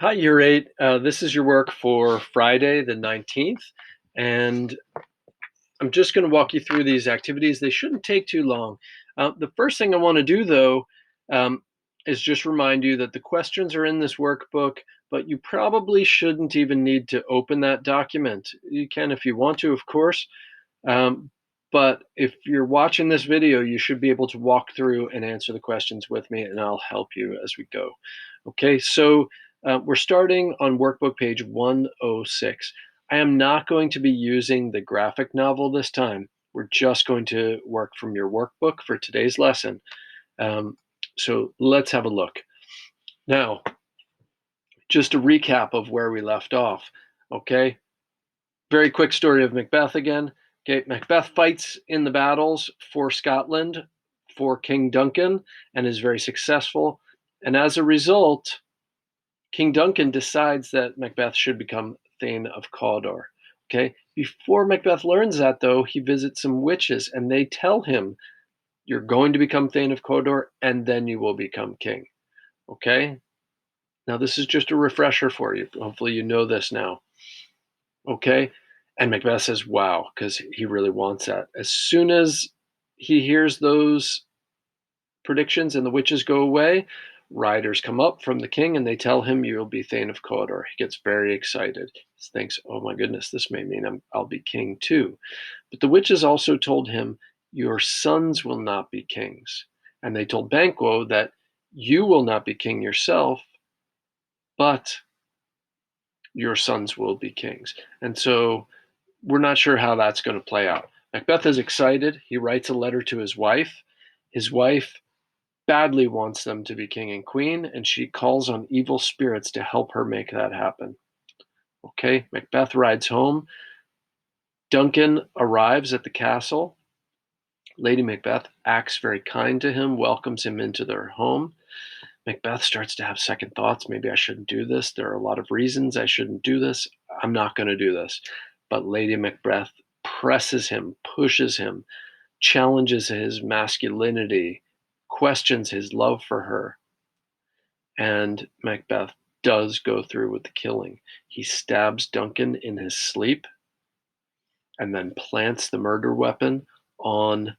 Hi, Year 8. This is your work for Friday, the 19th, and I'm just going to walk you through these activities. They shouldn't take too long. The first thing I want to do, though, um, is just remind you that the questions are in this workbook, but you probably shouldn't even need to open that document. You can if you want to, of course, um, but if you're watching this video, you should be able to walk through and answer the questions with me, and I'll help you as we go. Okay, so we're starting on workbook page 106. I am not going to be using the graphic novel this time. We're just going to work from your workbook for today's lesson. Um, so let's have a look. Now, just a recap of where we left off. Okay, very quick story of Macbeth again. Okay, Macbeth fights in the battles for Scotland for King Duncan and is very successful. And as a result, King Duncan decides that Macbeth should become Thane of Cawdor. Okay, before Macbeth learns that, though, he visits some witches and they tell him, "You're going to become Thane of Cawdor and then you will become king." Okay, now this is just a refresher for you. Hopefully, you know this now. Okay, and Macbeth says, "Wow," because he really wants that. As soon as he hears those predictions and the witches go away, riders come up from the king and they tell him, "You'll be Thane of Cawdor." He gets very excited. He thinks, "Oh my goodness, this may mean I'll be king too." But the witches also told him, "Your sons will not be kings." And they told Banquo that you will not be king yourself, but your sons will be kings. And so we're not sure how that's going to play out. Macbeth is excited. He writes a letter to his wife. His wife badly wants them to be king and queen, and she calls on evil spirits to help her make that happen. Okay, Macbeth rides home. Duncan arrives at the castle. Lady Macbeth acts very kind to him, welcomes him into their home. Macbeth starts to have second thoughts. Maybe I shouldn't do this. There are a lot of reasons I shouldn't do this. I'm not going to do this. But Lady Macbeth presses him, pushes him, challenges his masculinity, questions his love for her. And Macbeth does go through with the killing. He stabs Duncan in his sleep and then plants the murder weapon on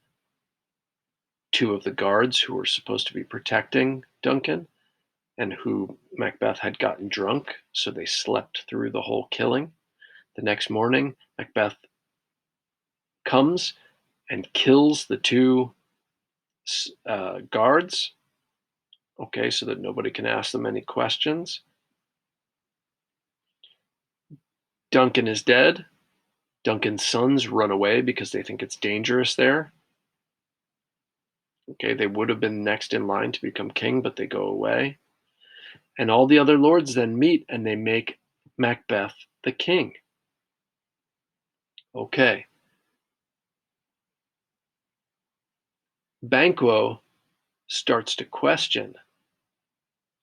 two of the guards who were supposed to be protecting Duncan and who Macbeth had gotten drunk, so they slept through the whole killing. The next morning, Macbeth comes and kills the two guards, okay, so that nobody can ask them any questions. Duncan is dead. Duncan's sons run away because they think it's dangerous there. Okay, they would have been next in line to become king, but they go away. And all the other lords then meet and they make Macbeth the king. Okay. Banquo starts to question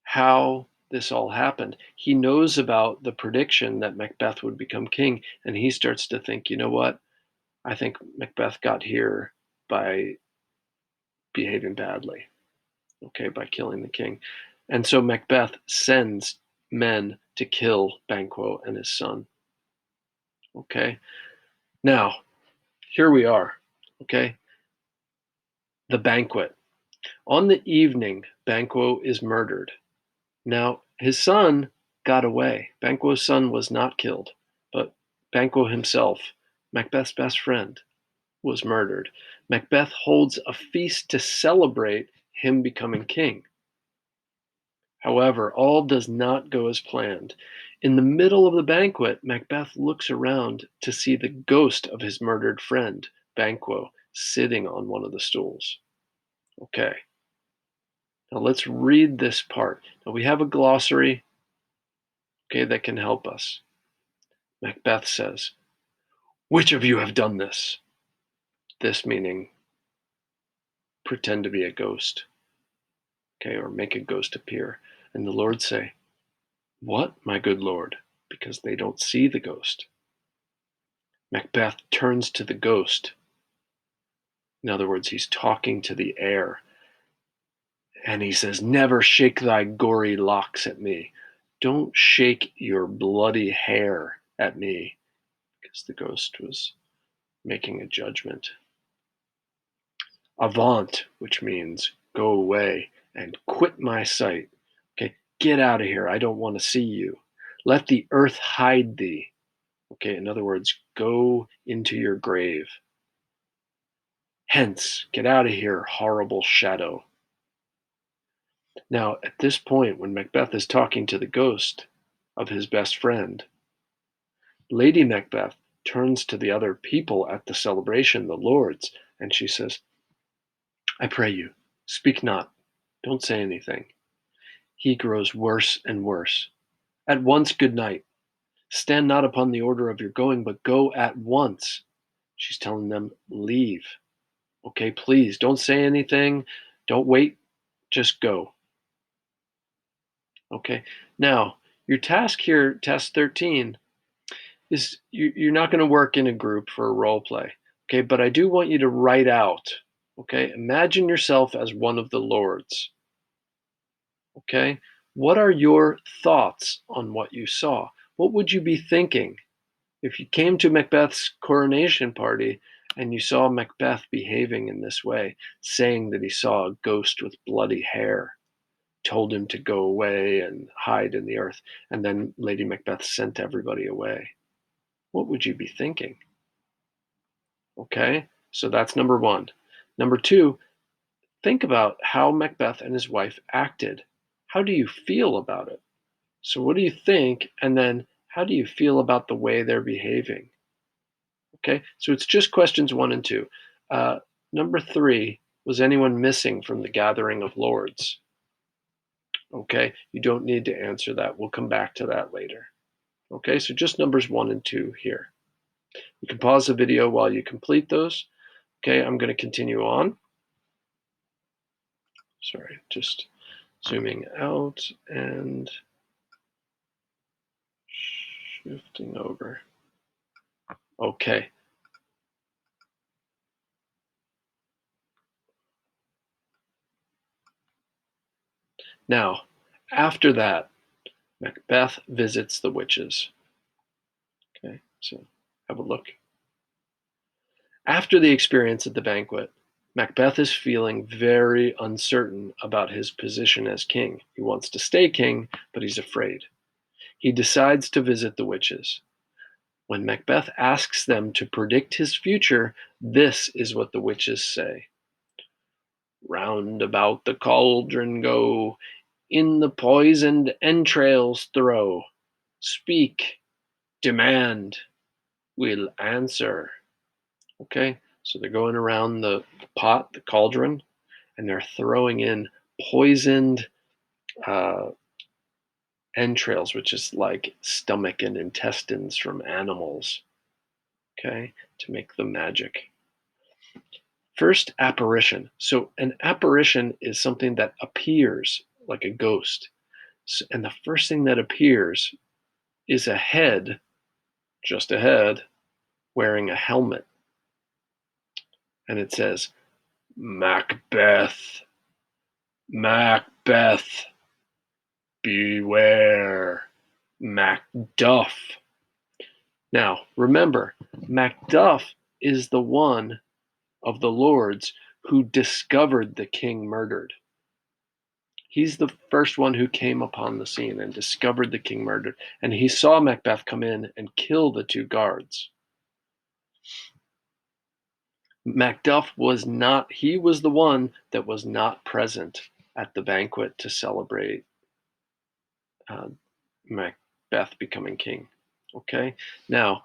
how this all happened. He knows about the prediction that Macbeth would become king, and he starts to think, you know what? I think Macbeth got here by behaving badly, okay, by killing the king. And so Macbeth sends men to kill Banquo and his son. Okay. Now, here we are. Okay. The banquet. On the evening, Banquo is murdered. Now, his son got away. Banquo's son was not killed, but Banquo himself, Macbeth's best friend, was murdered. Macbeth holds a feast to celebrate him becoming king. However, all does not go as planned. In the middle of the banquet, Macbeth looks around to see the ghost of his murdered friend, Banquo, sitting on one of the stools. Okay, now let's read this part. Now we have a glossary, okay, that can help us. Macbeth says, "Which of you have done this?" This meaning pretend to be a ghost, okay, or make a ghost appear. And the lords say, "What, my good lord?" Because they don't see the ghost. Macbeth turns to the ghost. In other words, he's talking to the air. And he says, "Never shake thy gory locks at me. Don't shake your bloody hair at me, because the ghost was making a judgment. Avant, which means go away and quit my sight. Okay, get out of here. I don't want to see you. Let the earth hide thee. Okay, in other words, go into your grave. Hence, get out of here, horrible shadow. Now, at this point, when Macbeth is talking to the ghost of his best friend, Lady Macbeth turns to the other people at the celebration, the lords, and she says, I pray you, speak not, don't say anything. He grows worse and worse. At once, good night. Stand not upon the order of your going, but go at once. She's telling them, leave. Okay, please, don't say anything. Don't wait. Just go. Okay. Now, your task here, task 13, is you're not going to work in a group for a role play. Okay, but I do want you to write out. Okay, imagine yourself as one of the lords. Okay, what are your thoughts on what you saw? What would you be thinking if you came to Macbeth's coronation party and you saw Macbeth behaving in this way, saying that he saw a ghost with bloody hair, told him to go away and hide in the earth, and then Lady Macbeth sent everybody away? What would you be thinking? Okay, so that's number one. Number two, think about how Macbeth and his wife acted. How do you feel about it? So, what do you think? And then, how do you feel about the way they're behaving? Okay, so it's just questions one and two. Uh, Number three, was anyone missing from the gathering of lords? Okay, you don't need to answer that. We'll come back to that later. Okay, so just numbers one and two here. You can pause the video while you complete those. Okay, I'm going to continue on. Sorry, just zooming out and shifting over. Okay. Now, after that, Macbeth visits the witches. Okay, so have a look. After the experience at the banquet, Macbeth is feeling very uncertain about his position as king. He wants to stay king, but he's afraid. He decides to visit the witches. When Macbeth asks them to predict his future, this is what the witches say. Round about the cauldron go, in the poisoned entrails throw. Speak, demand, we'll answer. Okay, so they're going around the pot, the cauldron, and they're throwing in poisoned uh, entrails, which is like stomach and intestines from animals, okay, to make the magic. First, apparition. So, an apparition is something that appears like a ghost. So, and the first thing that appears is a head, just a head, wearing a helmet. And it says, Macbeth, Macbeth, beware, Macduff. Now, remember, Macduff is the one of the lords who discovered the king murdered. He's the first one who came upon the scene and discovered the king murdered. And he saw Macbeth come in and kill the two guards. Macduff was not, he was the one that was not present at the banquet to celebrate Macbeth becoming king. Okay, now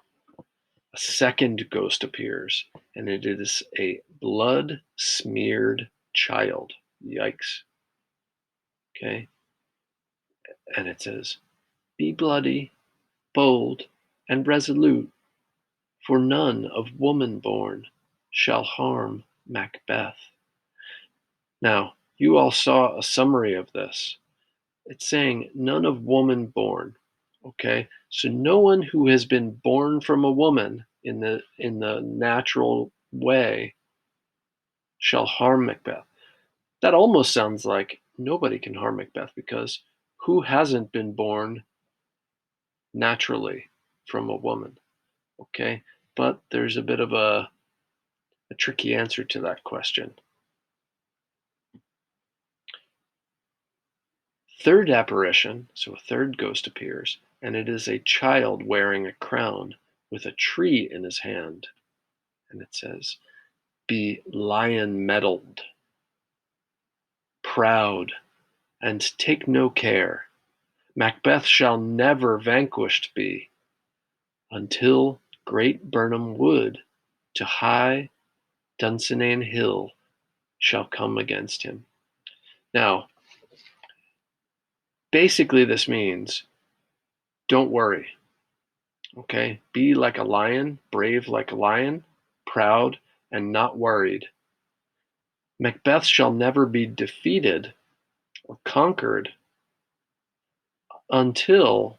a second ghost appears, and it is a blood smeared child. Yikes. Okay, and it says, Be bloody, bold, and resolute, for none of woman born shall harm Macbeth. Now, you all saw a summary of this. It's saying none of woman born. Okay, so no one who has been born from a woman in the natural way shall harm Macbeth. That almost sounds like nobody can harm Macbeth, because Who hasn't been born naturally from a woman? Okay, but there's a bit of a tricky answer to that question. Third apparition, so a third ghost appears, and it is a child wearing a crown with a tree in his hand. And it says, "Be lion mettled, proud, and take no care. Macbeth shall never vanquished be, until great Birnam wood to high Dunsinane hill shall come against him." Now, basically, this means don't worry, okay? Be like a lion, brave like a lion, proud, and not worried. Macbeth shall never be defeated or conquered until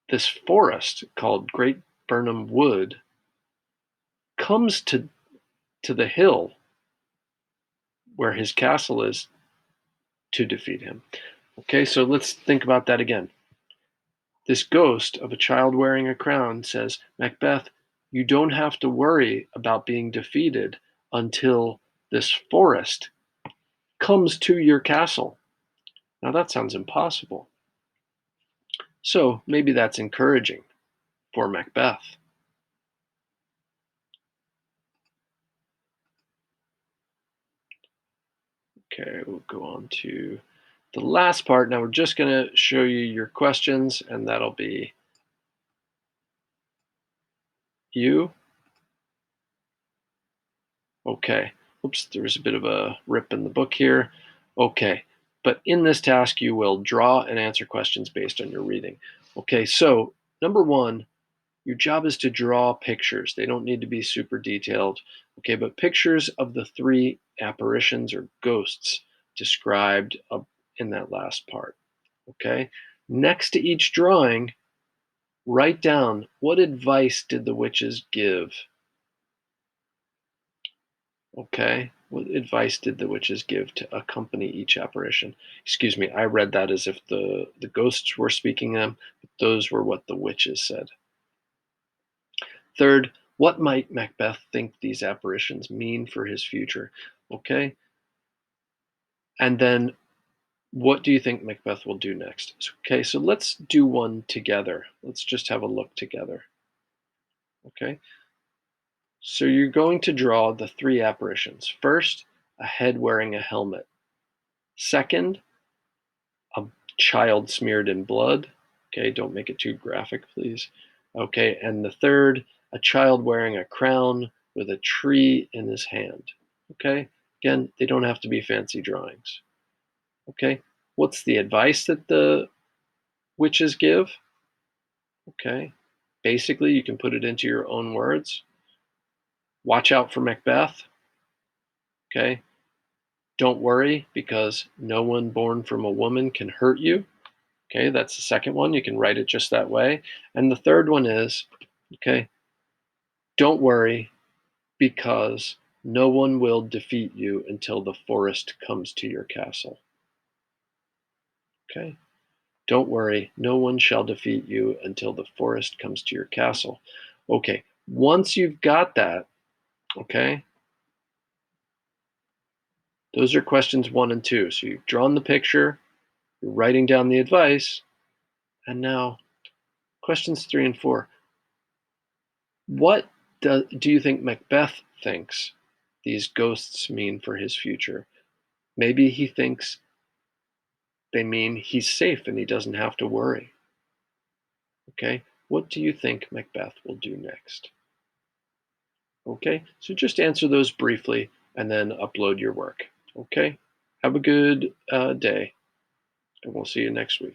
this forest called Great Birnam Wood comes to the hill where his castle is to defeat him. Okay, so let's think about that again. This ghost of a child wearing a crown says, Macbeth, you don't have to worry about being defeated until this forest comes to your castle. Now that sounds impossible. So maybe that's encouraging for Macbeth. Okay, we'll go on to the last part. Now we're just going to show you your questions, and that'll be you. Okay. Oops, there's a bit of a rip in the book here. Okay. But in this task, you will draw and answer questions based on your reading. Okay, so number one, your job is to draw pictures. They don't need to be super detailed. Okay, but pictures of the three apparitions or ghosts described in that last part. Okay, next to each drawing, write down what advice did the witches give. Okay, what advice did the witches give to accompany each apparition? Excuse me, I read that as if the ghosts were speaking them, but those were what the witches said. Third, what might Macbeth think these apparitions mean for his future? Okay, and then what do you think Macbeth will do next? Okay, so let's do one together. Let's just have a look together. Okay, so you're going to draw the three apparitions. First, a head wearing a helmet. Second, a child smeared in blood. Okay, don't make it too graphic, please. Okay, and the third, a child wearing a crown with a tree in his hand. Okay, again, they don't have to be fancy drawings. Okay, what's the advice that the witches give? Okay, basically, you can put it into your own words. Watch out for Macbeth. Okay, don't worry because no one born from a woman can hurt you. Okay, that's the second one. You can write it just that way. And the third one is, okay, don't worry because no one will defeat you until the forest comes to your castle. Okay, don't worry, no one shall defeat you until the forest comes to your castle. Okay, once you've got that, okay, those are questions 1 and 2. So you've drawn the picture, you're writing down the advice, and now questions 3 and 4. What do you think Macbeth thinks these ghosts mean for his future? Maybe he thinks they mean he's safe and he doesn't have to worry. Okay, what do you think Macbeth will do next? Okay, so just answer those briefly and then upload your work. Okay, have a good day, and we'll see you next week.